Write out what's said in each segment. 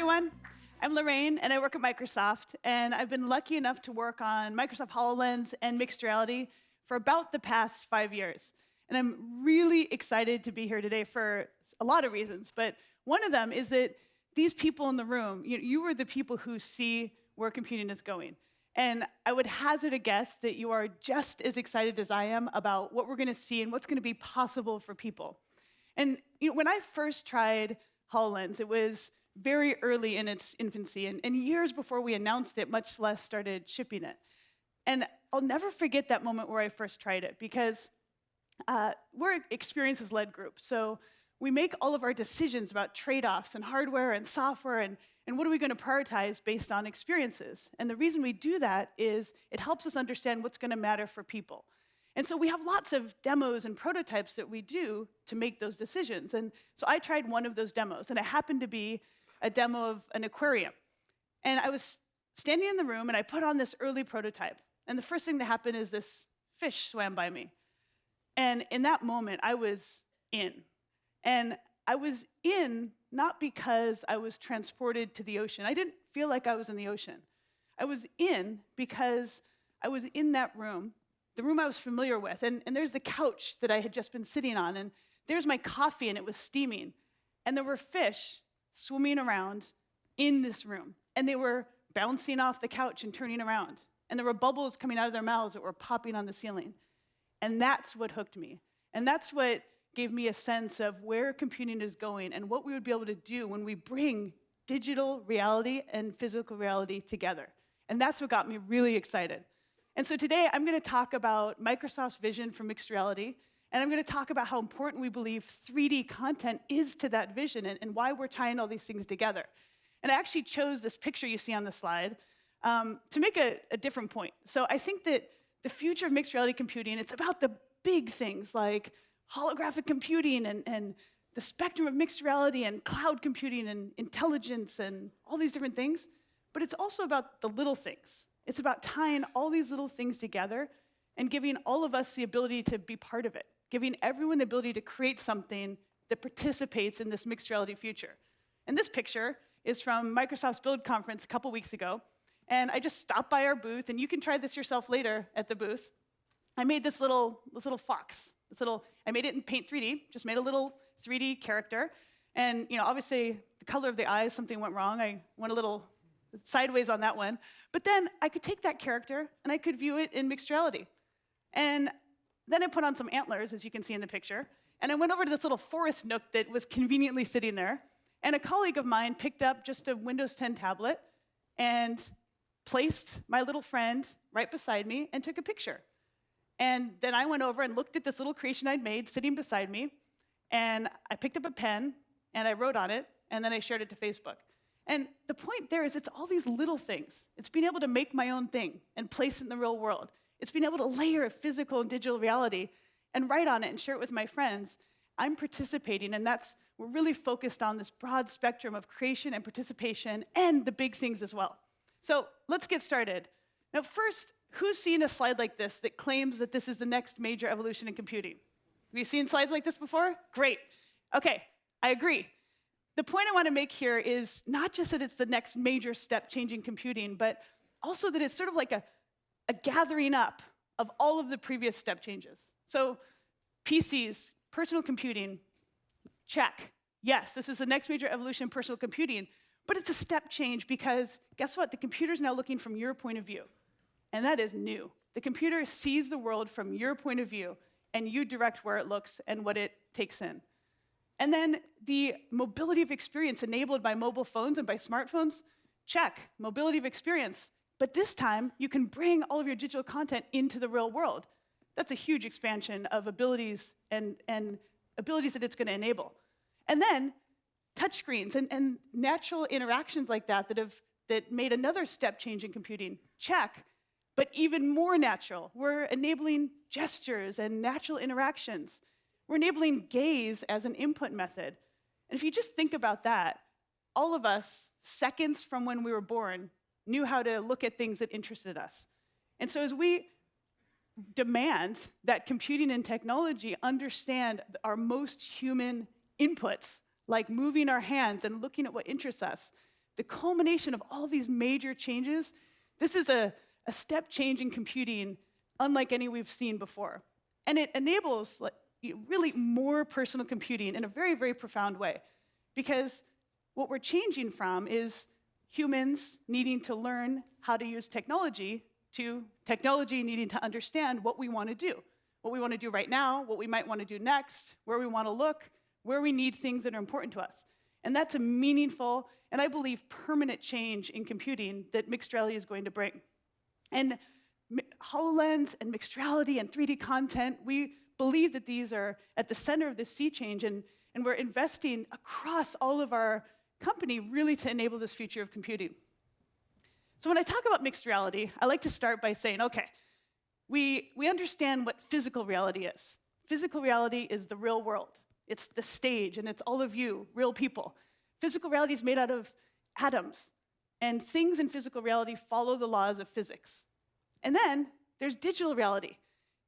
everyone. I'm Lorraine, and I work at Microsoft. And I've been lucky enough to work on Microsoft HoloLens and mixed reality for about the past 5 years. And I'm really excited to be here today for a lot of reasons. But one of them is that these people in the room, you are the people who see where computing is going. And I would hazard a guess that you are just as excited as I am about what we're going to see and what's going to be possible for people. And when I first tried HoloLens, it was very early in its infancy, and years before we announced it, much less started shipping it. And I'll never forget that moment where I first tried it, because we're an experiences-led group. So we make all of our decisions about trade-offs and hardware and software and what are we going to prioritize based on experiences. And the reason we do that is it helps us understand what's going to matter for people. And so we have lots of demos and prototypes that we do to make those decisions. And so I tried one of those demos, and it happened to be a demo of an aquarium. And I was standing in the room, and I put on this early prototype. And the first thing that happened is this fish swam by me. And in that moment, I was in. And I was in not because I was transported to the ocean. I didn't feel like I was in the ocean. I was in because I was in that room, the room I was familiar with. And there's the couch that I had just been sitting on. And there's my coffee, and it was steaming. And there were fish swimming around in this room. And they were bouncing off the couch and turning around. And there were bubbles coming out of their mouths that were popping on the ceiling. And that's what hooked me. And that's what gave me a sense of where computing is going and what we would be able to do when we bring digital reality and physical reality together. And that's what got me really excited. And so today, I'm going to talk about Microsoft's vision for mixed reality, and I'm going to talk about how important we believe 3D content is to that vision and why we're tying all these things together. And I actually chose this picture you see on the slide to make a different point. So I think that the future of mixed reality computing, it's about the big things like holographic computing and the spectrum of mixed reality and cloud computing and intelligence and all these different things. But it's also about the little things. It's about tying all these little things together and giving all of us the ability to be part of it, giving everyone the ability to create something that participates in this mixed reality future. And this picture is from Microsoft's Build conference a couple weeks ago. And I just stopped by our booth, and you can try this yourself later at the booth. I made this little fox. I made it in Paint 3D, just made a little 3D character. And obviously, the color of the eyes, something went wrong. I went a little sideways on that one. But then I could take that character, and I could view it in mixed reality. And then I put on some antlers, as you can see in the picture. And I went over to this little forest nook that was conveniently sitting there. And a colleague of mine picked up just a Windows 10 tablet and placed my little friend right beside me and took a picture. And then I went over and looked at this little creation I'd made sitting beside me, and I picked up a pen, and I wrote on it, and then I shared it to Facebook. And the point there is it's all these little things. It's being able to make my own thing and place it in the real world. It's being able to layer physical and digital reality and write on it and share it with my friends. I'm participating, and we're really focused on this broad spectrum of creation and participation and the big things as well. So let's get started. Now, first, who's seen a slide like this that claims that this is the next major evolution in computing? Have you seen slides like this before? Great. OK, I agree. The point I want to make here is not just that it's the next major step change in computing, but also that it's sort of like a gathering up of all of the previous step changes. So PCs, personal computing, check. Yes, this is the next major evolution in personal computing. But it's a step change because, guess what? The computer's now looking from your point of view. And that is new. The computer sees the world from your point of view, and you direct where it looks and what it takes in. And then the mobility of experience enabled by mobile phones and by smartphones, check, mobility of experience. But this time, you can bring all of your digital content into the real world. That's a huge expansion of abilities and abilities that it's going to enable. And then touchscreens and natural interactions like that made another step change in computing, check. But even more natural, we're enabling gestures and natural interactions. We're enabling gaze as an input method. And if you just think about that, all of us, seconds from when we were born, knew how to look at things that interested us. And so as we demand that computing and technology understand our most human inputs, like moving our hands and looking at what interests us, the culmination of all these major changes, this is a step change in computing unlike any we've seen before. And it enables really more personal computing in a very, very profound way. Because what we're changing from is humans needing to learn how to use technology to technology needing to understand what we want to do. What we want to do right now, what we might want to do next, where we want to look, where we need things that are important to us. And that's a meaningful, and I believe permanent change in computing that mixed reality is going to bring. And HoloLens and mixed reality and 3D content, we believe that these are at the center of this sea change, and we're investing across all of our company really to enable this future of computing. So when I talk about mixed reality, I like to start by saying, okay, we understand what physical reality is. Physical reality is the real world. It's the stage, and it's all of you, real people. Physical reality is made out of atoms, and things in physical reality follow the laws of physics. And then there's digital reality.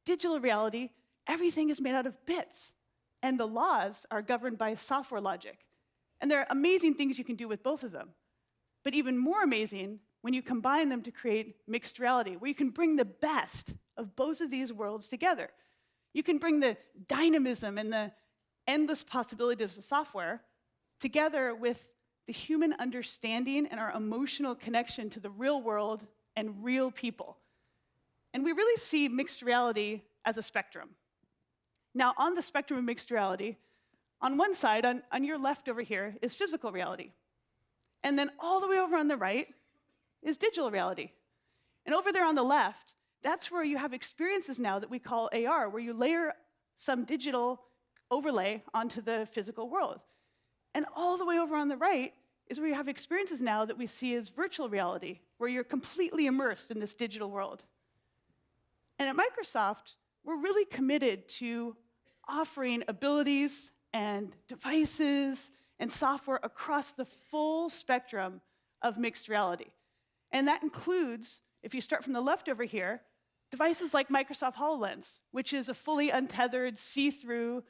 Digital reality, everything is made out of bits, and the laws are governed by software logic. And there are amazing things you can do with both of them. But even more amazing when you combine them to create mixed reality, where you can bring the best of both of these worlds together. You can bring the dynamism and the endless possibilities of software together with the human understanding and our emotional connection to the real world and real people. And we really see mixed reality as a spectrum. Now, on the spectrum of mixed reality, on one side, on your left over here, is physical reality. And then all the way over on the right is digital reality. And over there on the left, that's where you have experiences now that we call AR, where you layer some digital overlay onto the physical world. And all the way over on the right is where you have experiences now that we see as virtual reality, where you're completely immersed in this digital world. And at Microsoft, we're really committed to offering abilities and devices and software across the full spectrum of mixed reality. And that includes, if you start from the left over here, devices like Microsoft HoloLens, which is a fully untethered, see-through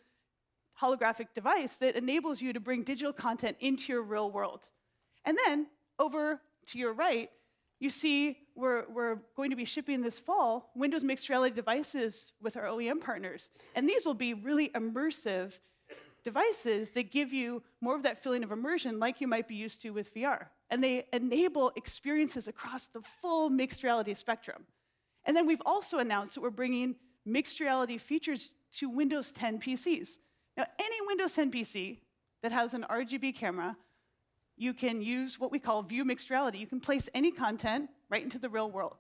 holographic device that enables you to bring digital content into your real world. And then, over to your right, you see we're going to be shipping this fall Windows mixed reality devices with our OEM partners. And these will be really immersive devices that give you more of that feeling of immersion like you might be used to with VR. And they enable experiences across the full mixed reality spectrum. And then we've also announced that we're bringing mixed reality features to Windows 10 PCs. Now, any Windows 10 PC that has an RGB camera, you can use what we call view mixed reality. You can place any content right into the real world.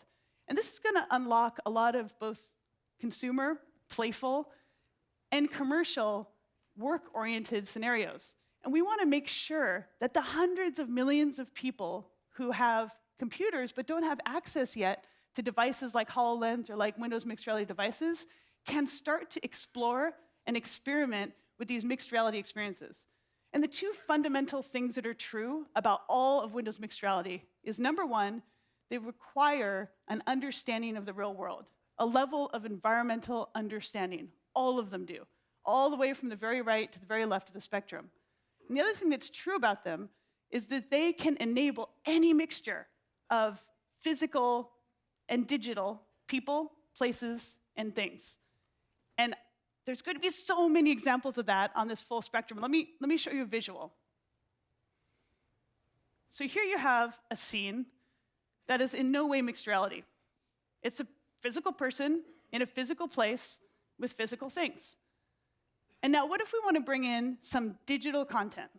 And this is going to unlock a lot of both consumer, playful, and commercial work-oriented scenarios. And we want to make sure that the hundreds of millions of people who have computers but don't have access yet to devices like HoloLens or like Windows mixed reality devices can start to explore and experiment with these mixed reality experiences. And the two fundamental things that are true about all of Windows mixed reality is, number one, they require an understanding of the real world, a level of environmental understanding. All of them do, all the way from the very right to the very left of the spectrum. And the other thing that's true about them is that they can enable any mixture of physical and digital people, places, and things. And there's going to be so many examples of that on this full spectrum. Let me show you a visual. So here you have a scene that is in no way mixed reality. It's a physical person in a physical place with physical things. And now what if we want to bring in some digital content?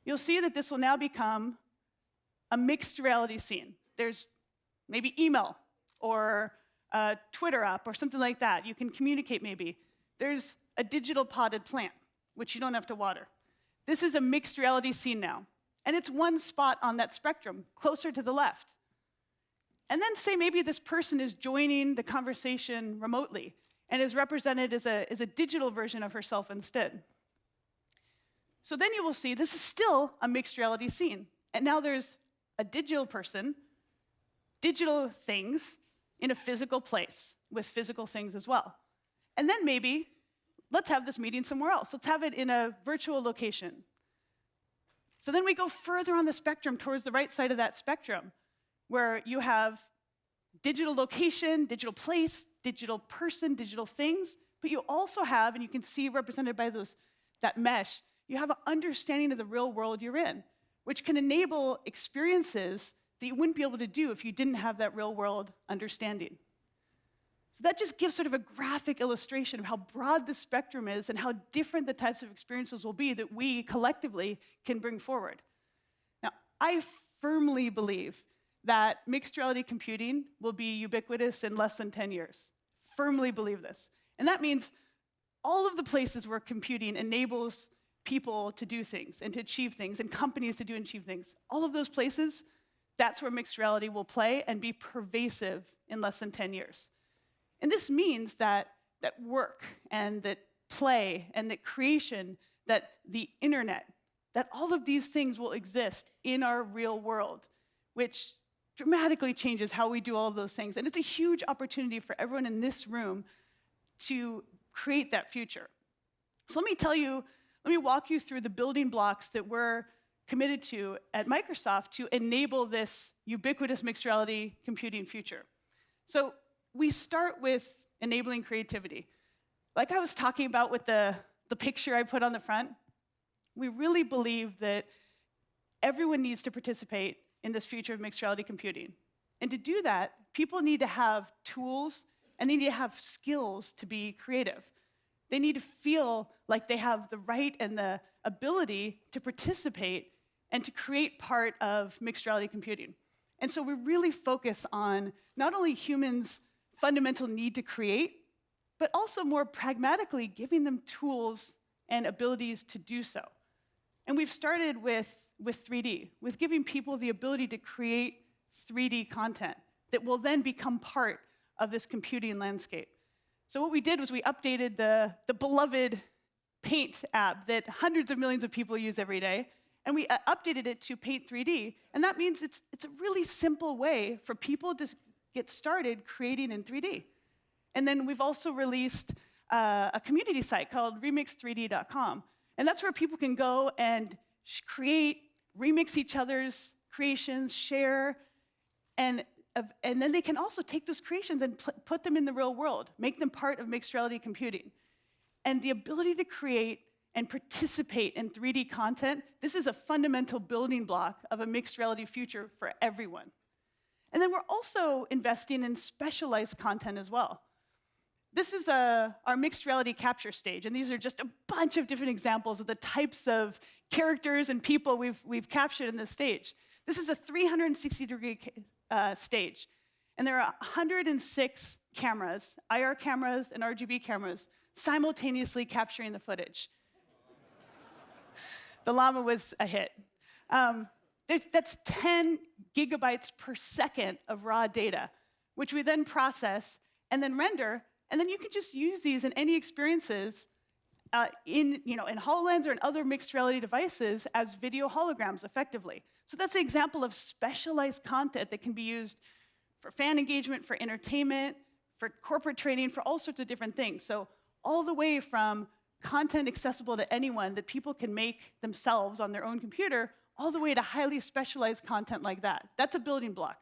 You'll see that this will now become a mixed reality scene. There's maybe email or a Twitter app or something like that. You can communicate maybe. There's a digital potted plant, which you don't have to water. This is a mixed reality scene now. And it's one spot on that spectrum, closer to the left. And then say maybe this person is joining the conversation remotely and is represented as a digital version of herself instead. So then you will see this is still a mixed reality scene. And now there's a digital person, digital things in a physical place with physical things as well. And then maybe let's have this meeting somewhere else. Let's have it in a virtual location. So then we go further on the spectrum towards the right side of that spectrum, where you have digital location, digital place, digital person, digital things, but you also have, and you can see represented by that mesh, you have an understanding of the real world you're in, which can enable experiences that you wouldn't be able to do if you didn't have that real world understanding. So that just gives sort of a graphic illustration of how broad the spectrum is and how different the types of experiences will be that we collectively can bring forward. Now, I firmly believe that mixed reality computing will be ubiquitous in less than 10 years. Firmly believe this. And that means all of the places where computing enables people to do things and to achieve things and companies to do and achieve things, all of those places, that's where mixed reality will play and be pervasive in less than 10 years. And this means that work and that play and that creation, that the internet, that all of these things will exist in our real world, which dramatically changes how we do all of those things. And it's a huge opportunity for everyone in this room to create that future. So let me walk you through the building blocks that we're committed to at Microsoft to enable this ubiquitous mixed reality computing future. So we start with enabling creativity. Like I was talking about with the picture I put on the front, we really believe that everyone needs to participate in this future of mixed reality computing. And to do that, people need to have tools and they need to have skills to be creative. They need to feel like they have the right and the ability to participate and to create part of mixed reality computing. And so we really focus on not only humans' fundamental need to create, but also more pragmatically giving them tools and abilities to do so. And we've started with 3D, with giving people the ability to create 3D content that will then become part of this computing landscape. So what we did was we updated the beloved Paint app that hundreds of millions of people use every day, and we updated it to Paint 3D. And that means it's a really simple way for people to get started creating in 3D. And then we've also released a community site called remix3d.com. And that's where people can go and create, remix each other's creations, share, and then they can also take those creations and put them in the real world, make them part of mixed reality computing. And the ability to create and participate in 3D content, this is a fundamental building block of a mixed reality future for everyone. And then we're also investing in specialized content as well. This is our mixed reality capture stage, and these are just a bunch of different examples of the types of characters and people we've captured in this stage. This is a 360-degree stage, and there are 106 cameras, IR cameras and RGB cameras, simultaneously capturing the footage. The llama was a hit. That's 10 gigabytes per second of raw data, which we then process and then render, and then you can just use these in any experiences in HoloLens or in other mixed reality devices as video holograms effectively. So that's an example of specialized content that can be used for fan engagement, for entertainment, for corporate training, for all sorts of different things. So all the way from content accessible to anyone that people can make themselves on their own computer, all the way to highly specialized content like that. That's a building block.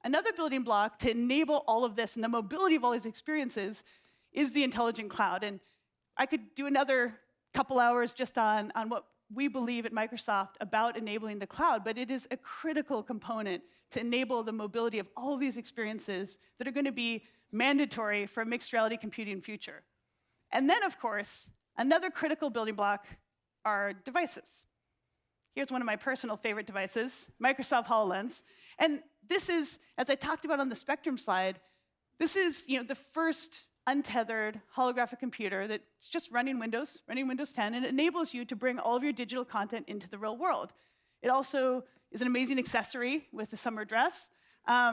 Another building block to enable all of this and the mobility of all these experiences is the intelligent cloud. And I could do another couple hours just on what we believe at Microsoft about enabling the cloud, but it is a critical component to enable the mobility of all of these experiences that are going to be mandatory for a mixed reality computing future. And then, of course, another critical building block are devices. Here's one of my personal favorite devices, Microsoft HoloLens. And this is, as I talked about on the Spectrum slide, this is the first untethered holographic computer that's just running Windows 10, and it enables you to bring all of your digital content into the real world. It also is an amazing accessory with a summer dress. I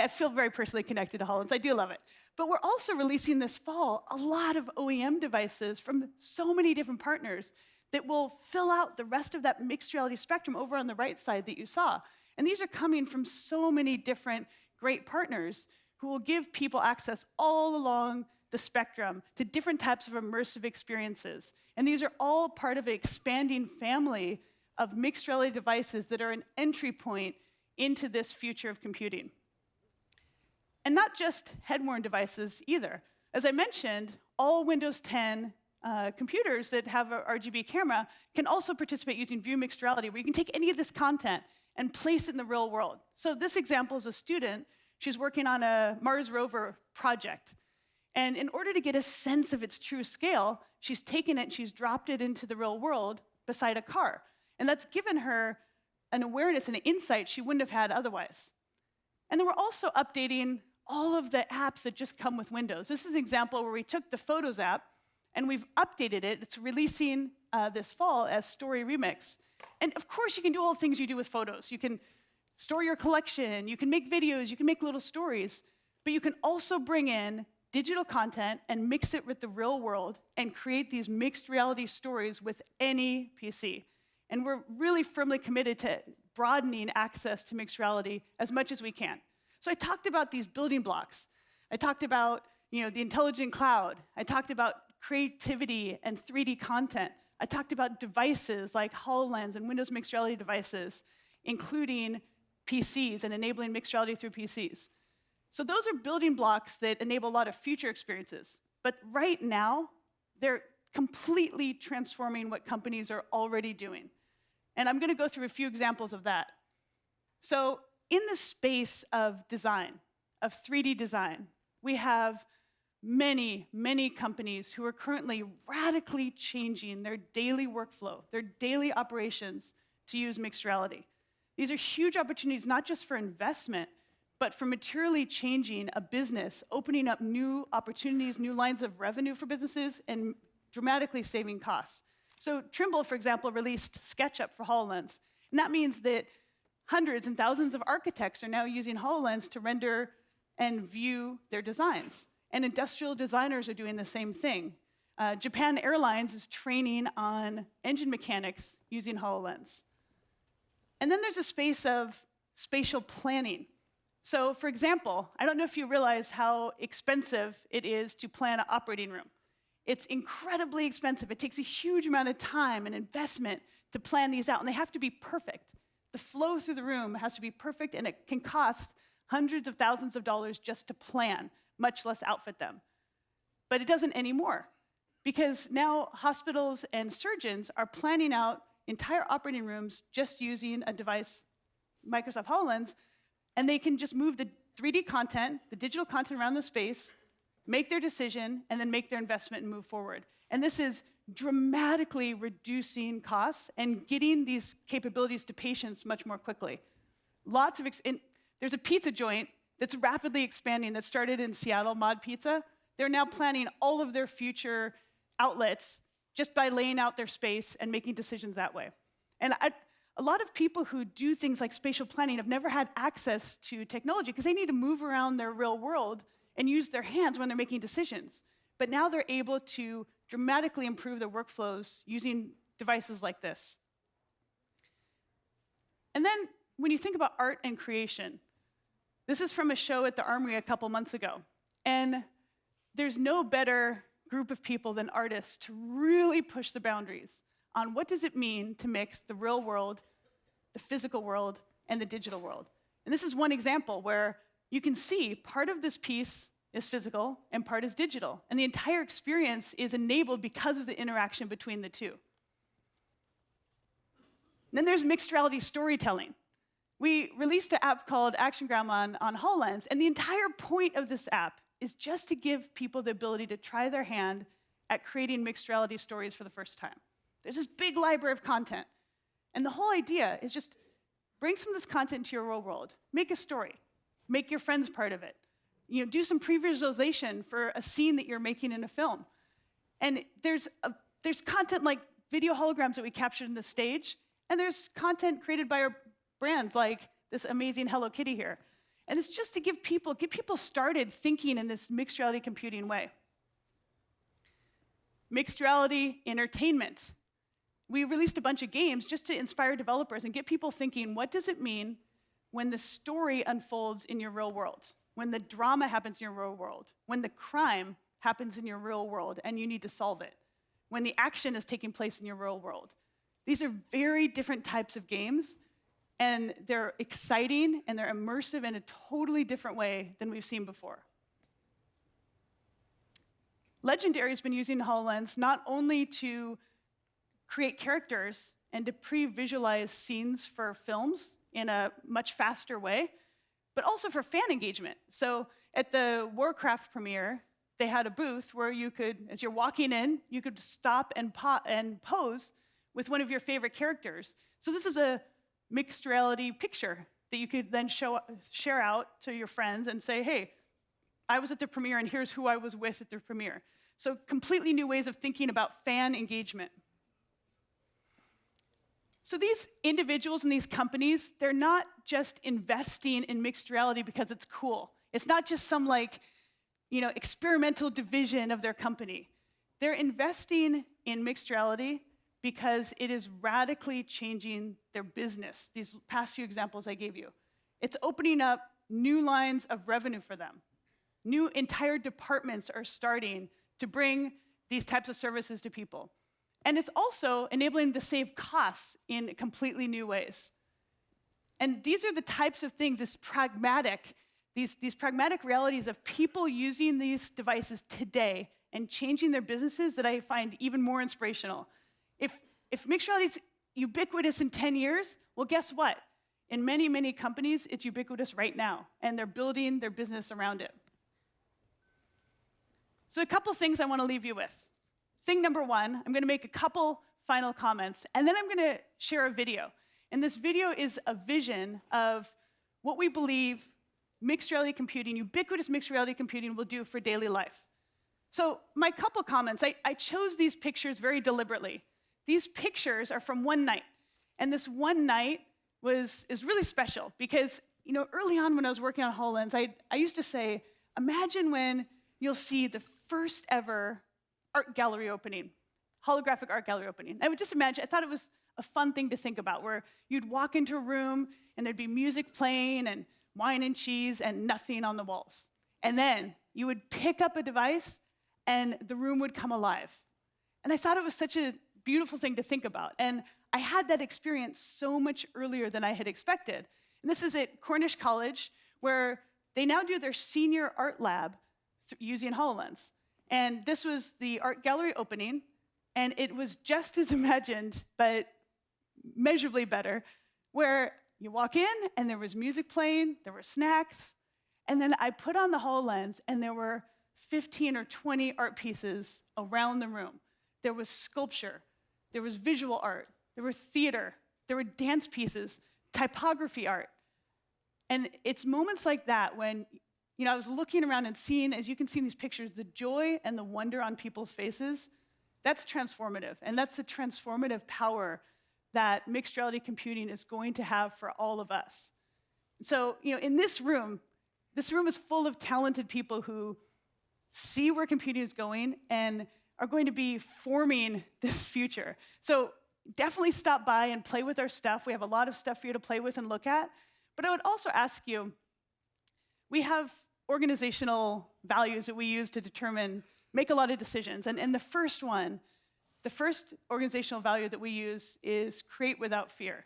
feel very personally connected to HoloLens. I do love it. But we're also releasing this fall a lot of OEM devices from so many different partners that will fill out the rest of that mixed reality spectrum over on the right side that you saw. And these are coming from so many different great partners who will give people access all along the spectrum, to different types of immersive experiences. And these are all part of an expanding family of mixed reality devices that are an entry point into this future of computing. And not just head-worn devices either. As I mentioned, all Windows 10 computers that have a RGB camera can also participate using View Mixed Reality, where you can take any of this content and place it in the real world. So this example is a student. She's working on a Mars rover project. And in order to get a sense of its true scale, she's taken it and she's dropped it into the real world beside a car. And that's given her an awareness and an insight she wouldn't have had otherwise. And then we're also updating all of the apps that just come with Windows. This is an example where we took the Photos app and we've updated it. It's releasing this fall as Story Remix. And of course, you can do all the things you do with photos. You can store your collection, you can make videos, you can make little stories, but you can also bring in digital content and mix it with the real world and create these mixed reality stories with any PC. And we're really firmly committed to broadening access to mixed reality as much as we can. So I talked about these building blocks. I talked about the intelligent cloud. I talked about creativity and 3D content. I talked about devices like HoloLens and Windows mixed reality devices, including PCs and enabling mixed reality through PCs. So those are building blocks that enable a lot of future experiences. But right now, they're completely transforming what companies are already doing. And I'm going to go through a few examples of that. So in the space of design, of 3D design, we have many, many companies who are currently radically changing their daily workflow, their daily operations to use mixed reality. These are huge opportunities, not just for investment, but for materially changing a business, opening up new opportunities, new lines of revenue for businesses, and dramatically saving costs. So Trimble, for example, released SketchUp for HoloLens. And that means that hundreds and thousands of architects are now using HoloLens to render and view their designs. And industrial designers are doing the same thing. Japan Airlines is training on engine mechanics using HoloLens. And then there's a space of spatial planning. So for example, I don't know if you realize how expensive it is to plan an operating room. It's incredibly expensive. It takes a huge amount of time and investment to plan these out, and they have to be perfect. The flow through the room has to be perfect, and it can cost hundreds of thousands of dollars just to plan, much less outfit them. But it doesn't anymore, because now hospitals and surgeons are planning out entire operating rooms just using a device, Microsoft HoloLens, and they can just move the 3D content, the digital content around the space, make their decision, and then make their investment and move forward. And this is dramatically reducing costs and getting these capabilities to patients much more quickly. There's a pizza joint that's rapidly expanding that started in Seattle, Mod Pizza. They're now planning all of their future outlets just by laying out their space and making decisions that way. And a lot of people who do things like spatial planning have never had access to technology because they need to move around their real world and use their hands when they're making decisions. But now they're able to dramatically improve their workflows using devices like this. And then when you think about art and creation, this is from a show at the Armory a couple months ago. And there's no better group of people than artists to really push the boundaries on what does it mean to mix the real world, the physical world, and the digital world. And this is one example where you can see part of this piece is physical and part is digital. And the entire experience is enabled because of the interaction between the two. And then there's mixed reality storytelling. We released an app called ActionGram on HoloLens, and the entire point of this app is just to give people the ability to try their hand at creating mixed reality stories for the first time. There's this big library of content. And the whole idea is just bring some of this content into your real world. Make a story. Make your friends part of it. Do some pre-visualization for a scene that you're making in a film. And there's content like video holograms that we captured in the stage, and there's content created by our brands like this amazing Hello Kitty here. And it's just to get people started thinking in this mixed reality computing way. Mixed reality entertainment. We released a bunch of games just to inspire developers and get people thinking, what does it mean when the story unfolds in your real world? When the drama happens in your real world? When the crime happens in your real world and you need to solve it, when the action is taking place in your real world. These are very different types of games, and they're exciting and they're immersive in a totally different way than we've seen before. Legendary has been using HoloLens not only to create characters and to pre-visualize scenes for films in a much faster way, but also for fan engagement. So at the Warcraft premiere, they had a booth where you could, as you're walking in, you could stop and pose with one of your favorite characters. So this is a mixed reality picture that you could then share out to your friends and say, hey, I was at the premiere and here's who I was with at the premiere. So completely new ways of thinking about fan engagement. So these individuals and these companies, they're not just investing in mixed reality because it's cool. It's not just some experimental division of their company. They're investing in mixed reality because it is radically changing their business. These past few examples I gave you. It's opening up new lines of revenue for them. New entire departments are starting to bring these types of services to people. And it's also enabling them to save costs in completely new ways. And these are the types of things, these pragmatic realities of people using these devices today and changing their businesses that I find even more inspirational. If mixed reality is ubiquitous in 10 years, well, guess what? In many, many companies, it's ubiquitous right now, and they're building their business around it. So a couple things I want to leave you with. Thing number one, I'm going to make a couple final comments, and then I'm going to share a video. And this video is a vision of what we believe mixed reality computing, ubiquitous mixed reality computing will do for daily life. So my couple comments, I chose these pictures very deliberately. These pictures are from one night, and this one night is really special because early on when I was working on HoloLens, I used to say, imagine when you'll see the first ever art gallery opening, holographic art gallery opening. I would just imagine, I thought it was a fun thing to think about, where you'd walk into a room and there'd be music playing and wine and cheese and nothing on the walls. And then you would pick up a device and the room would come alive. And I thought it was such a beautiful thing to think about. And I had that experience so much earlier than I had expected. And this is at Cornish College, where they now do their senior art lab using HoloLens. And this was the art gallery opening, and it was just as imagined, but measurably better, where you walk in, and there was music playing, there were snacks, and then I put on the HoloLens, and there were 15 or 20 art pieces around the room. There was sculpture, there was visual art, there were theater, there were dance pieces, typography art. And it's moments like that when I was looking around and seeing, as you can see in these pictures, the joy and the wonder on people's faces. That's transformative, and that's the transformative power that mixed reality computing is going to have for all of us. So, in this room is full of talented people who see where computing is going and are going to be forming this future. So definitely stop by and play with our stuff. We have a lot of stuff for you to play with and look at. But I would also ask you, we have organizational values that we use to make a lot of decisions. And the first organizational value that we use is create without fear.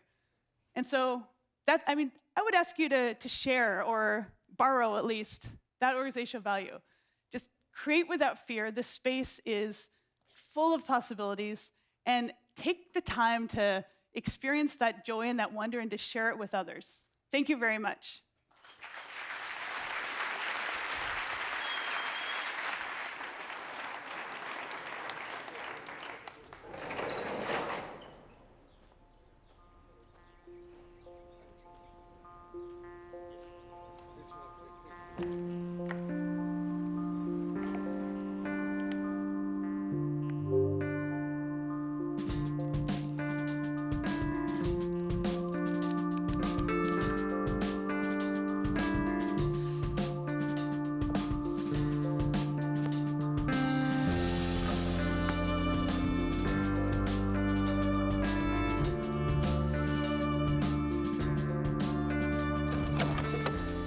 And so I would ask you to share or borrow at least that organizational value. Just create without fear. This space is full of possibilities, and take the time to experience that joy and that wonder and to share it with others. Thank you very much.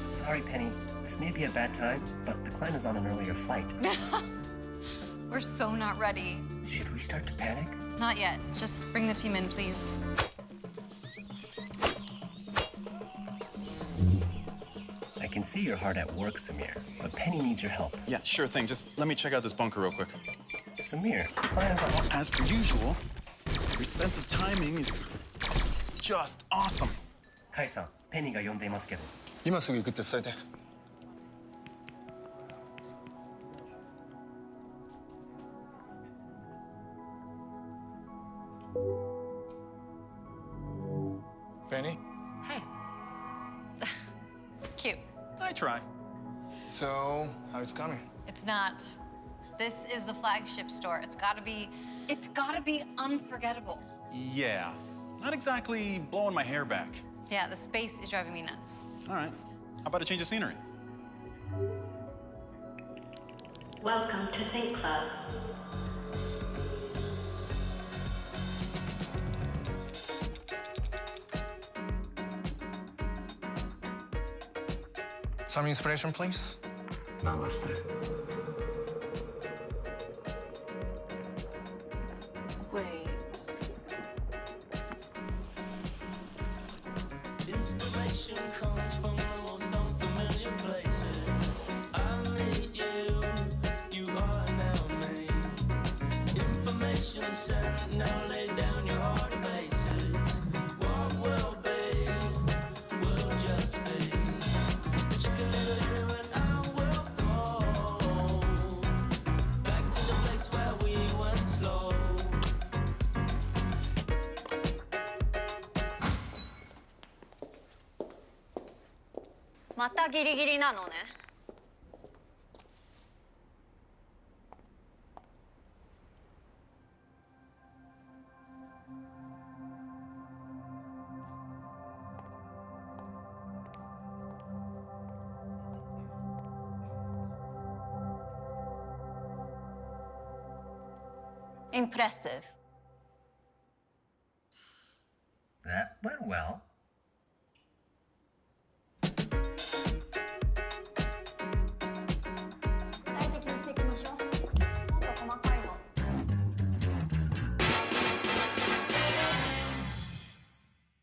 Sorry, Penny. This may be a bad time, but the client is on an earlier flight. We're so not ready. Should we start to panic? Not yet. Just bring the team in, please. I can see you're hard at work, Samir, but Penny needs your help. Yeah, sure thing. Just let me check out this bunker real quick. Samir, the plan is on. As per usual, your sense of timing is just awesome. カイさん、ペニーが呼んでいますけど。今すぐ行くって伝えて。Penny? Hey. Cute. I try. So, how it's coming? It's not. This is the flagship store. It's gotta be unforgettable. Yeah. Not exactly blowing my hair back. Yeah, the space is driving me nuts. All right. How about a change of scenery? Welcome to Think Club. Some inspiration, please. Namaste. Wait. Inspiration comes from the most unfamiliar places. I meet you, you are now me. Information sent, now lay down your heart of aces. What will be, will just be. Check a little here and I will fall back to the place where we went slow. Mata ギリギリなのね。Impressive. That went well.